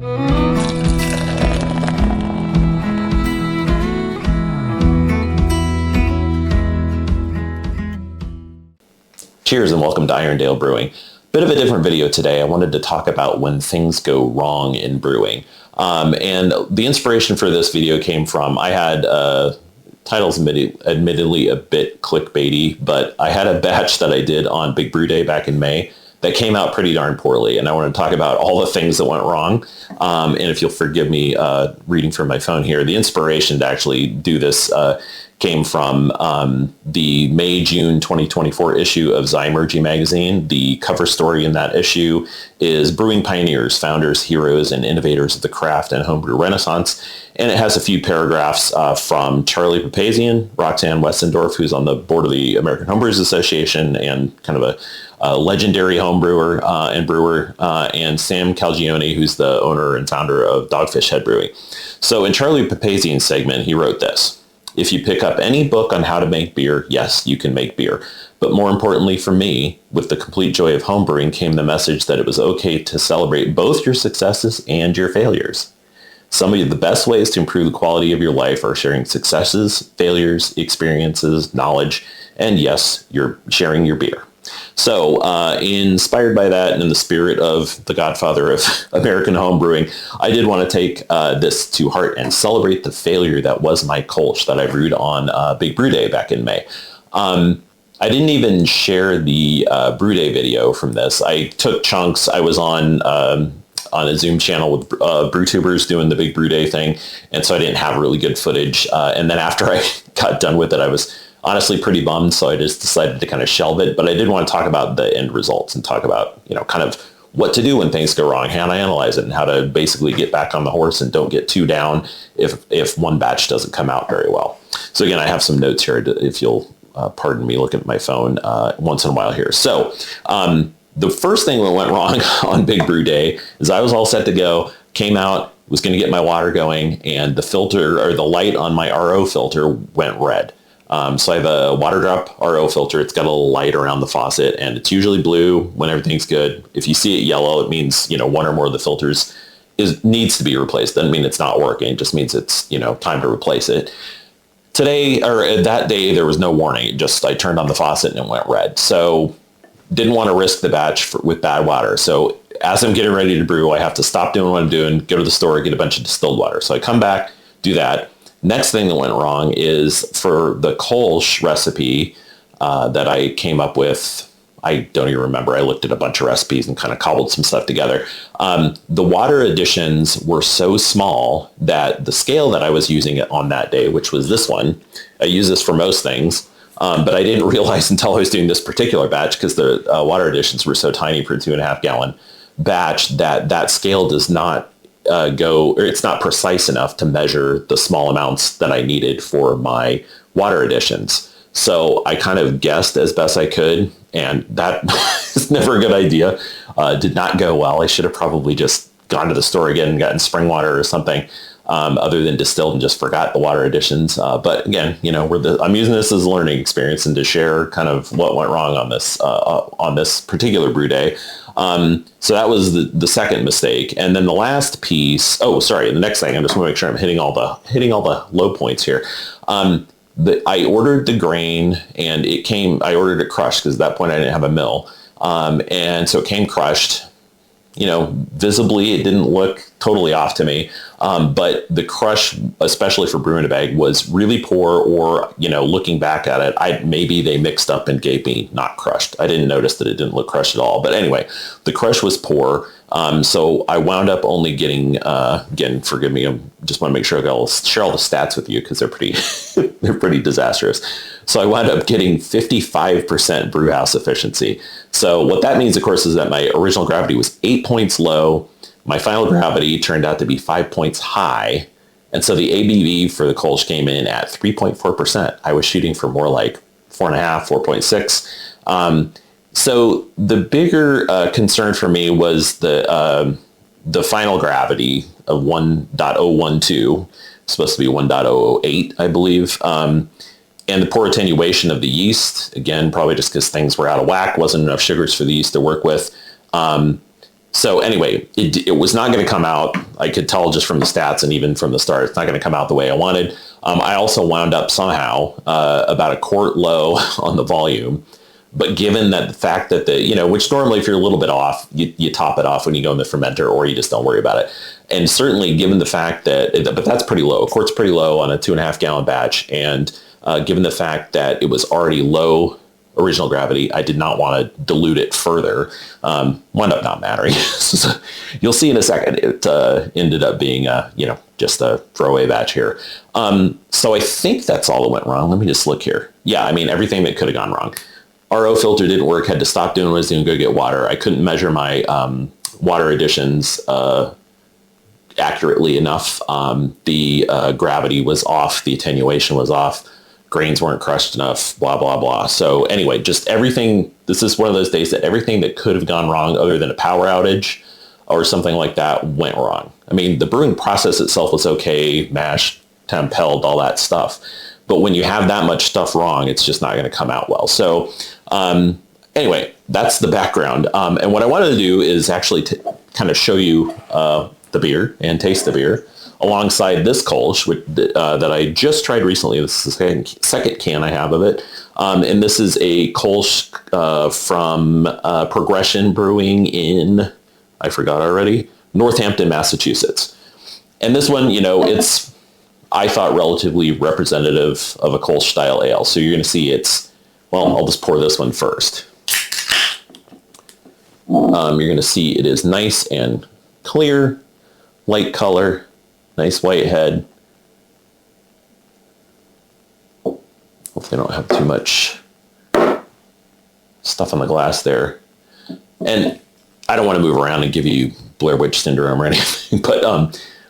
Cheers and welcome to Irondale Brewing. Bit of a different video today. I wanted to talk about when things go wrong in brewing. And the inspiration for this video came from, I had titles admittedly a bit clickbaity, but I had a batch that I did on Big Brew Day back in May that came out pretty darn poorly. And I want to talk about all the things that went wrong. And if you'll forgive me reading from my phone here, the inspiration to actually do this came from the May-June 2024 issue of Zymurgy magazine. The cover story in that issue is Brewing Pioneers, Founders, Heroes, and Innovators of the Craft and Homebrew Renaissance. And it has a few paragraphs from Charlie Papazian, Roxanne Westendorf, who's on the board of the American Homebrewers Association and kind of a legendary homebrewer and brewer, and Sam Calgione, who's the owner and founder of Dogfish Head Brewing. So in Charlie Papazian's segment, he wrote this: "If you pick up any book on how to make beer, yes, you can make beer. But more importantly for me, with the complete joy of homebrewing came the message that it was okay to celebrate both your successes and your failures. Some of the best ways to improve the quality of your life are sharing successes, failures, experiences, knowledge, and yes, you're sharing your beer." So inspired by that and in the spirit of the godfather of American homebrewing, I did want to take this to heart and celebrate the failure that was my Kölsch that I brewed on Big Brew Day back in May. I didn't even share the Brew Day video from this. I took chunks. I was on a Zoom channel with BrewTubers doing the Big Brew Day thing, and so I didn't have really good footage. And then after I got done with it, I was honestly pretty bummed, so I just decided to kind of shelve it. But I did want to talk about the end results and talk about, kind of what to do when things go wrong, how to analyze it, and how to basically get back on the horse and don't get too down if one batch doesn't come out very well. So again, I have some notes here if you'll pardon me looking at my phone once in a while here. So the first thing that went wrong on Big Brew Day is I was all set to go, came out, was going to get my water going, and the filter or the light on my RO filter went red. So I have a water drop RO filter. It's got a little light around the faucet, and it's usually blue when everything's good. If you see it yellow, it means, one or more of the filters needs to be replaced. Doesn't mean it's not working. It just means it's, time to replace it. Today, or that day, there was no warning. I turned on the faucet and it went red. So didn't want to risk the batch with bad water. So as I'm getting ready to brew, I have to stop doing what I'm doing, go to the store, get a bunch of distilled water. So I come back, do that. Next thing that went wrong is for the Kölsch recipe that I came up with. I don't even remember. I looked at a bunch of recipes and kind of cobbled some stuff together. The water additions were so small that the scale that I was using on that day, which was this one, I use this for most things, but I didn't realize until I was doing this particular batch, because the water additions were so tiny per 2.5 gallon batch, that scale does not it's not precise enough to measure the small amounts that I needed for my water additions. So I kind of guessed as best I could, and that is never a good idea. Did not go well. I should have probably just gone to the store again and gotten spring water or something other than distilled and just forgot the water additions. But again, I'm using this as a learning experience and to share kind of what went wrong on this particular brew day. So that was the second mistake. And then the last piece, the next thing, I just want to make sure I'm hitting all the low points here. I ordered the grain and I ordered it crushed because at that point I didn't have a mill. And so it came crushed. Visibly it didn't look totally off to me. But the crush, especially for brewing a bag, was really poor, or, looking back at it, maybe they mixed up and gave me not crushed. I didn't notice that it didn't look crushed at all. But anyway, the crush was poor. So I wound up only getting, again, forgive me, I just want to make sure I'll share all the stats with you because they're pretty disastrous. So I wound up getting 55% brew house efficiency. So what that means, of course, is that my original gravity was 8 points low. My final gravity turned out to be 5 points high. And so the ABV for the Kölsch came in at 3.4%. I was shooting for more like 4.5, 4.6. So the bigger concern for me was the final gravity of 1.012, supposed to be 1.008, I believe. And the poor attenuation of the yeast, again, probably just because things were out of whack, wasn't enough sugars for the yeast to work with. So anyway, it was not going to come out. I could tell just from the stats and even from the start, it's not going to come out the way I wanted. I also wound up somehow about a quart low on the volume. But given that the fact that which normally if you're a little bit off, you top it off when you go in the fermenter, or you just don't worry about it. And certainly given the fact but that's pretty low. A quart's pretty low on a 2.5 gallon batch. And given the fact that it was already low original gravity, I did not want to dilute it further. Wound up not mattering. So you'll see in a second, it ended up being, just a throwaway batch here. So I think that's all that went wrong. Let me just look here. Yeah, I mean, everything that could have gone wrong. RO filter didn't work, had to stop doing what I was doing, go get water. I couldn't measure my water additions accurately enough. The gravity was off, the attenuation was off, grains weren't crushed enough, blah, blah, blah. So anyway, just everything, this is one of those days that everything that could have gone wrong other than a power outage or something like that went wrong. I mean, the brewing process itself was okay, mash, temp, held, all that stuff. But when you have that much stuff wrong, it's just not going to come out well. So anyway, that's the background. And what I wanted to do is actually kind of show you the beer and taste the beer alongside this Kölsch that I just tried recently. This is the second can I have of it. And this is a Kölsch from Progression Brewing in, I forgot already, Northampton, Massachusetts. And this one, it's, I thought, relatively representative of a Kölsch style ale. So you're going to see I'll just pour this one first. You're going to see it is nice and clear, light color, nice white head. Hopefully I don't have too much stuff on the glass there. And I don't want to move around and give you Blair Witch syndrome or anything, but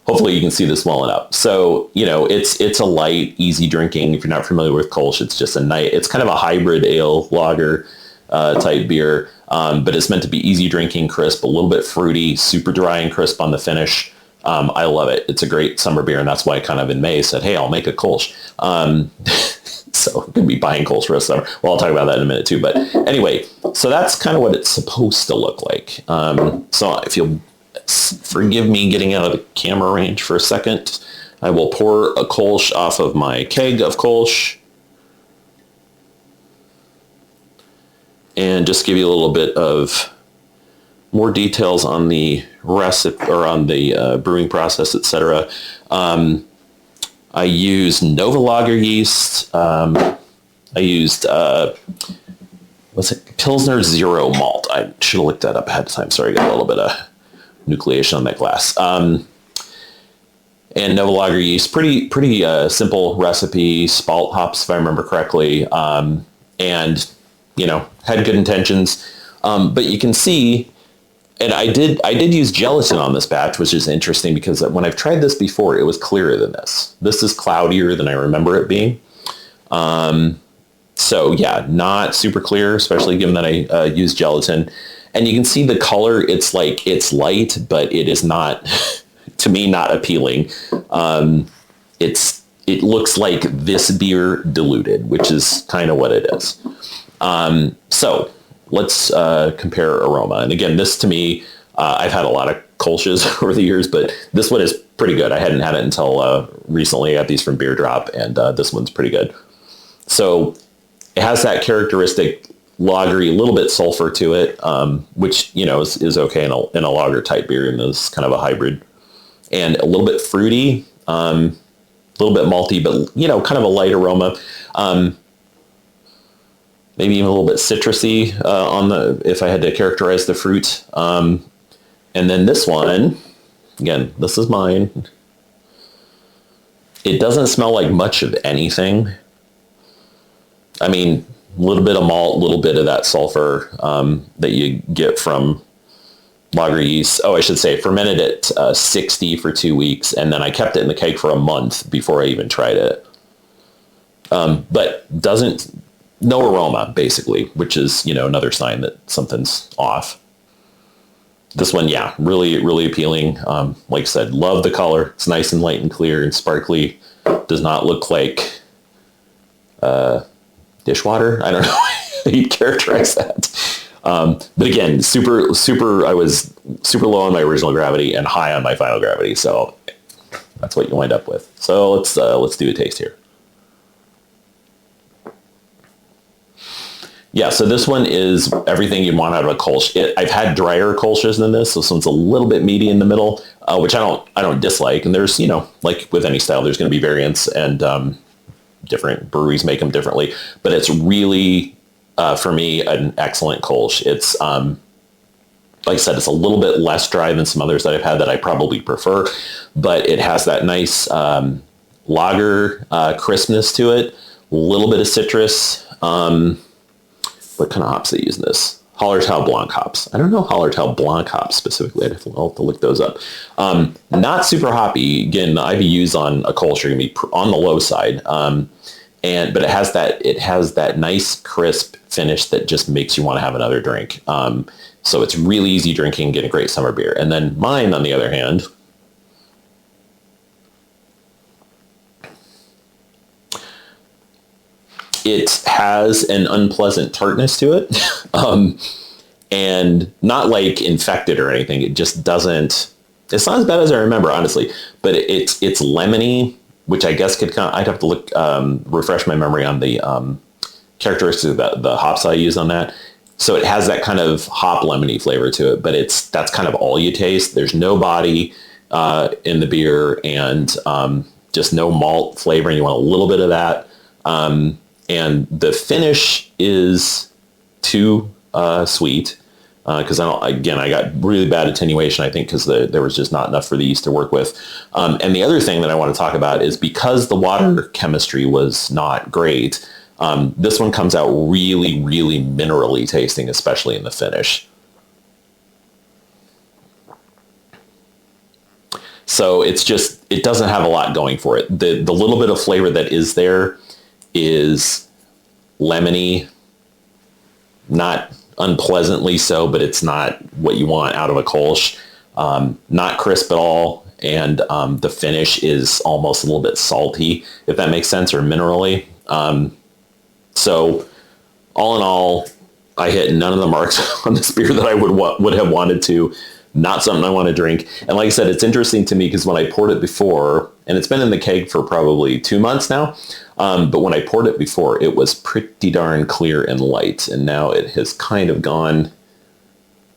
hopefully you can see this well enough. So, it's a light, easy drinking. If you're not familiar with Kölsch, it's just it's kind of a hybrid ale lager type beer, but it's meant to be easy drinking, crisp, a little bit fruity, super dry and crisp on the finish. I love it. It's a great summer beer, and that's why I kind of in May said, hey, I'll make a Kölsch. So I'm going to be buying Kölsch for the summer. Well, I'll talk about that in a minute too. But anyway, so that's kind of what it's supposed to look like. So if you'll forgive me getting out of the camera range for a second, I will pour a Kölsch off of my keg of Kölsch. And just give you a little bit of more details on the recipe or on the brewing process, etc. I used Nova Lager yeast. I used Pilsner Zero malt. I should have looked that up ahead of time. Sorry, I got a little bit of nucleation on that glass. And Nova Lager yeast, pretty simple recipe. Spalt hops, if I remember correctly, and had good intentions. But you can see. And I did use gelatin on this batch, which is interesting because when I've tried this before, it was clearer than this. This is cloudier than I remember it being. So yeah, not super clear, especially given that I used gelatin. And you can see the color, it's light, but it is not, to me, not appealing. It looks like this beer diluted, which is kind of what it is. So let's compare aroma. And again, this to me, I've had a lot of Kölsches over the years, but this one is pretty good. I hadn't had it until recently. I got these from Beer Drop, and this one's pretty good. So it has that characteristic lagery, a little bit sulfur to it, which, is okay in a lager type beer, and is kind of a hybrid. And a little bit fruity, a little bit malty, but, kind of a light aroma. Maybe even a little bit citrusy if I had to characterize the fruit. And then this one, again, this is mine. It doesn't smell like much of anything. I mean, a little bit of malt, a little bit of that sulfur that you get from lager yeast. Oh, I should say fermented at 60 for 2 weeks. And then I kept it in the keg for a month before I even tried it. But no aroma, basically, which is, another sign that something's off. This one, yeah, really, really appealing. Like I said, love the color. It's nice and light and clear and sparkly. Does not look like dishwater. I don't know how you'd characterize that. But again, super, I was super low on my original gravity and high on my final gravity. So that's what you wind up with. So let's do a taste here. Yeah, so this one is everything you want out of a Kölsch. I've had drier Kölsches than this, so this one's a little bit meaty in the middle, which I don't dislike. And there's, like with any style, there's going to be variants, and different breweries make them differently. But it's really, for me, an excellent Kölsch. It's like I said, it's a little bit less dry than some others that I've had that I probably prefer, but it has that nice lager crispness to it, a little bit of citrus. What kind of hops they use in this? Hallertau Blanc hops. I don't know Hallertau Blanc hops specifically. I'll have to look those up. Not super hoppy. Again, the IBUs on a Kölsch are going to be on the low side, but it has that nice crisp finish that just makes you want to have another drink. So it's really easy drinking, get a great summer beer. And then mine, on the other hand, it has an unpleasant tartness to it, and not like infected or anything. It just doesn't. It's not as bad as I remember, honestly. But it's lemony, which I guess I'd have to look, refresh my memory on the characteristics of the hops I use on that. So it has that kind of hop lemony flavor to it, but that's kind of all you taste. There's no body in the beer, and just no malt flavor. And you want a little bit of that. And the finish is too sweet, because I got really bad attenuation, I think, because there was just not enough for the yeast to work with. And the other thing that I want to talk about is because the water chemistry was not great, this one comes out really, really minerally tasting, especially in the finish. So it doesn't have a lot going for it. The little bit of flavor that is there is lemony, not unpleasantly so, but it's not what you want out of a Kölsch. Not crisp at all, and the finish is almost a little bit salty, if that makes sense, or minerally. So all in all, I hit none of the marks on this beer that I would have wanted to. Not something I want to drink. And like I said, it's interesting to me because when I poured it before, and it's been in the keg for probably 2 months now, but when I poured it before, it was pretty darn clear and light. And now it has kind of gone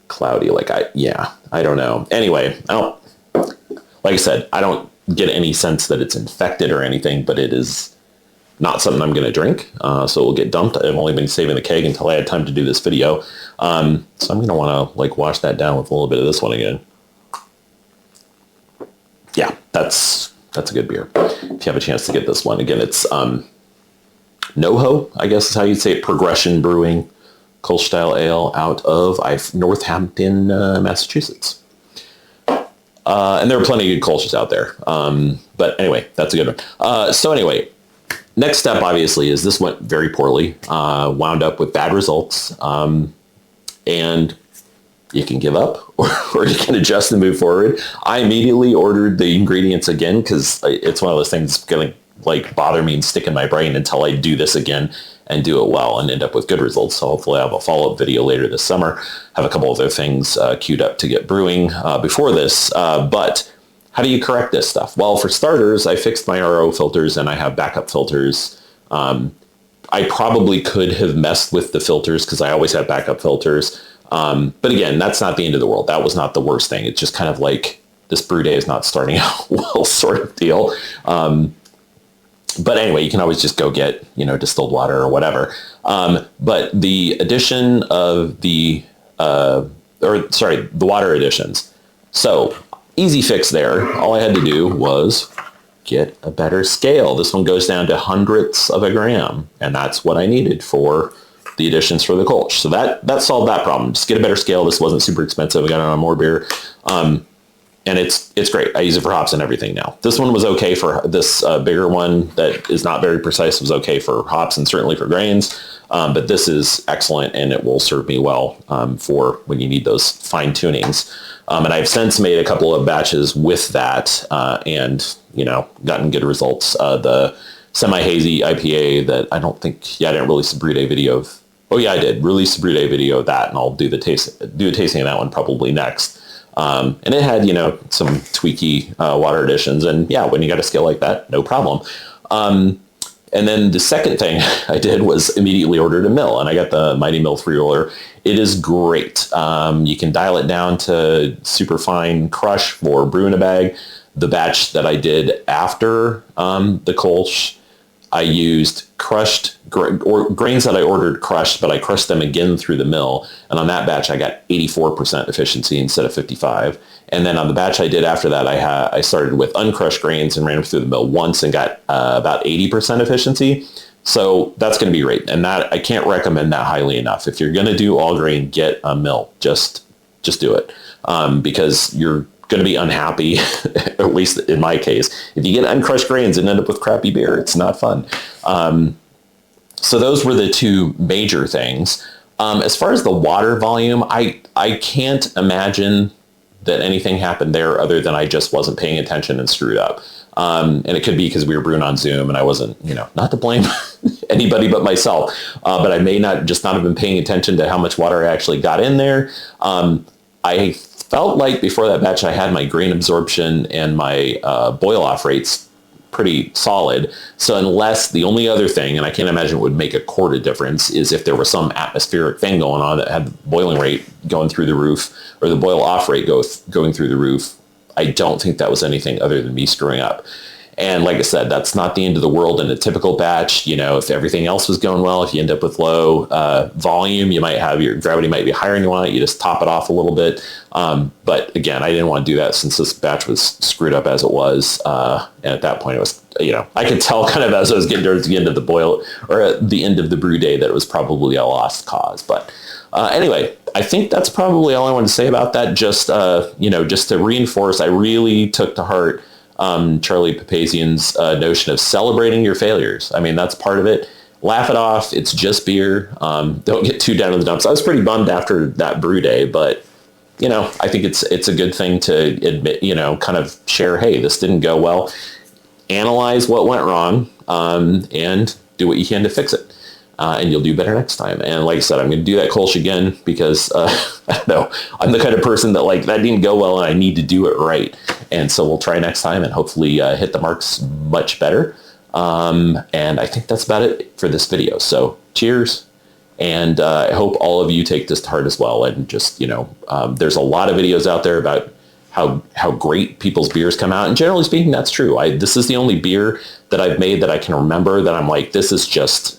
cloudy. I don't know. Anyway, like I said, I don't get any sense that it's infected or anything, but it is not something I'm going to drink. So it will get dumped. I've only been saving the keg until I had time to do this video. So I'm going to want to wash that down with a little bit of this one again. Yeah, that's a good beer. If you have a chance to get this one. Again, it's NoHo, I guess is how you'd say it. Progression Brewing Kölsch style ale out of Northampton, Massachusetts. And there are plenty of good Kölsches out there. But anyway, that's a good one. So anyway, next step, obviously, is this went very poorly, wound up with bad results, and you can give up or you can adjust and move forward. I immediately ordered the ingredients again because it's one of those things that's going to bother me and stick in my brain until I do this again and do it well and end up with good results. So hopefully I'll have a follow-up video later this summer. Have a couple other things queued up to get brewing before this, but how do you correct this stuff? Well, for starters, I fixed my RO filters and I have backup filters. I probably could have messed with the filters because I always have backup filters. But again, that's not the end of the world. That was not the worst thing. It's just kind of like this brew day is not starting out well sort of deal. But anyway, you can always just go get, distilled water or whatever. But the addition of the water additions. So easy fix there. All I had to do was get a better scale. This one goes down to hundredths of a gram, and that's what I needed for the additions for the Kölsch. So that solved that problem. Just get a better scale. This wasn't super expensive. I got it on more beer. And it's great. I use it for hops and everything now. This one was okay for this bigger one that is not very precise was okay for hops and certainly for grains. But this is excellent and it will serve me well for when you need those fine tunings. And I've since made a couple of batches with that and, gotten good results. The semi-hazy IPA that I didn't release a brew day video of. Oh yeah, I did release a brew day video of that, and I'll do a tasting of that one probably next. And it had, some tweaky water additions. And yeah, when you got a skill like that, no problem. And then the second thing I did was immediately ordered a mill, and I got the Mighty Mill 3-roller. It is great. You can dial it down to super fine crush for brew in a bag. The batch that I did after the Kölsch, I used crushed grains that I ordered crushed, but I crushed them again through the mill. And on that batch, I got 84% efficiency instead of 55. And then on the batch I did after that, I started with uncrushed grains and ran them through the mill once and got about 80% efficiency. So that's going to be great. And that I can't recommend that highly enough. If you're going to do all grain, get a mill. Just do it, because you're going to be unhappy, at least in my case. If you get uncrushed grains and end up with crappy beer, it's not fun. So those were the two major things. As far as the water volume, I can't imagine that anything happened there other than I just wasn't paying attention and screwed up. And it could be because we were brewing on Zoom and I wasn't, not to blame anybody but myself, but I may not have been paying attention to how much water I actually got in there. I felt like before that batch I had my grain absorption and my boil off rates pretty solid. So unless the only other thing, and I can't imagine it would make a quart of difference, is if there was some atmospheric thing going on that had the boiling rate going through the roof or the boil off rate going through the roof. I don't think that was anything other than me screwing up. And like I said, that's not the end of the world in a typical batch. If everything else was going well, if you end up with low volume, you might have your gravity might be higher than you want. You just top it off a little bit. But again, I didn't want to do that since this batch was screwed up as it was. And at that point, it was, I could tell kind of as I was getting towards the end of the boil or at the end of the brew day that it was probably a lost cause. But anyway, I think that's probably all I wanted to say about that. Just to reinforce, I really took to heart Charlie Papazian's notion of celebrating your failures. I mean, that's part of it. Laugh it off. It's just beer. Don't get too down in the dumps. I was pretty bummed after that brew day, but I think it's a good thing to admit, kind of share, hey, this didn't go well. Analyze what went wrong, and do what you can to fix it. And you'll do better next time. And like I said, I'm going to do that Kölsch again because, I don't know, I'm the kind of person that that didn't go well and I need to do it right. And so we'll try next time and hopefully hit the marks much better. And I think that's about it for this video. So cheers. And I hope all of you take this to heart as well. And just, there's a lot of videos out there about how great people's beers come out. And generally speaking, that's true. This is the only beer that I've made that I can remember that I'm like, this is just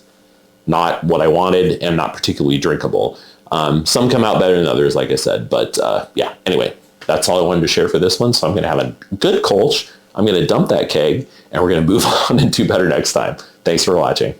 not what I wanted and not particularly drinkable. Some come out better than others, like I said. But yeah, anyway, that's all I wanted to share for this one. So I'm going to have a good Kölsch. I'm going to dump that keg and we're going to move on and do better next time. Thanks for watching.